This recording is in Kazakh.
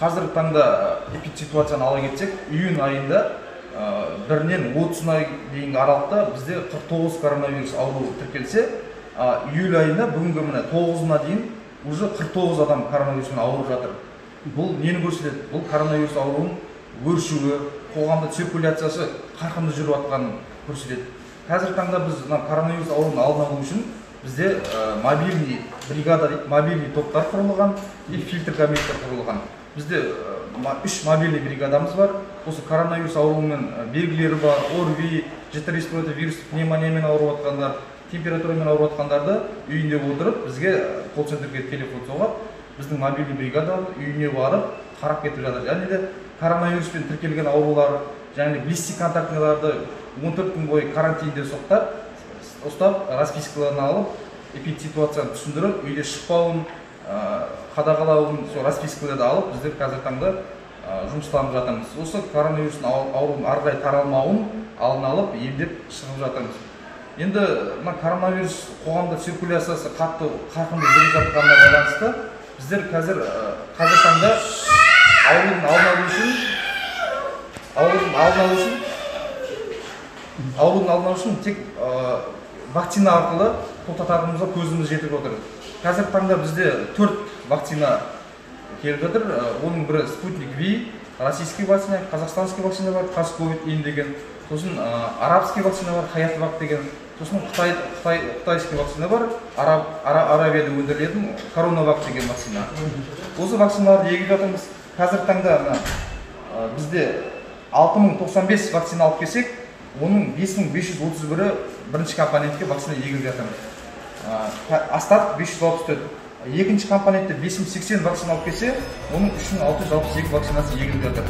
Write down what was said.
қазіргі таңда эпидситуацияны ала кетсек, июнь айында 1-нен 30-на дейінгі аралықта бізде 49 коронавирус ауруы тіркелсе, июль айында бүгінгі міне 9-на дейін уже 49 адам коронавируспен ауырып жатыр. Бұл нені көрсетеді? Бұл коронавирус ауруының өршуі, қоғамда циркуляциясы қарқынды жүріп жатқанын көрсетеді. Қазіргі таңда біз коронавирус ауруын алдын алу үшін бізде мобильный бригада, мобильный топтар құрылған и фильтр кабинеттер құрылған. Бізде 3 мобильный бригадамыз бар. Осы коронавирус ауруының белгілері бар, ОРВИ, жіті респираторлы вирус пневмониямен ауырып жатқандар, температурамен ауырып жатқандарды үйінде отырып, бізге колл-центрге телефон соғып, біздің мобильный бригада үйіне барып қарап кетіп жатыр. Және де коронавируспен тіркелген аурулар, және близкий контактыларды 14 күн бойы карантинде ұстап, распискаларын алып, эпидситуацияны түсіндіріп, үйде шықпауын, қадағалауын, сол распискаларды алып, біздер қазір таңда жұмыстарымыз жатырмыз. Осы коронавирустың ауруының ары қарай таралмауын алдын алып, емдеп шығып жатырмыз. Енді коронавирус қоғамда циркуляциясы қатты қарқынды жүріп жатқанына байланысты, біздер қазір таңда аурудың алдын алу үшін тек вакцина арқылы тоқтататынымызға көзіміз жетіп отыр. Қазір таңда бізде 4 вакцина келіп жатыр. Оның бірі Спутник V, российский вакцина, қазақстанский вакцина бар, Қазковид-ин деген, сосын арабский вакцина бар, Хаятвак деген, сосын қытайский вакцина бар, Арабияда өндірілетін Коронавак деген вакцина. Осы вакциналарды егіп жатырмыз. Қазір таңда бізде 6095 вакцина алып келсек, оның 5531-і бірінші компонентке вакцина егіліп жатырмыз. Остаток 564. Екінші компонентте 580 вакцина алып келсе, оның 3662 вакцинасы егіліп жатыр.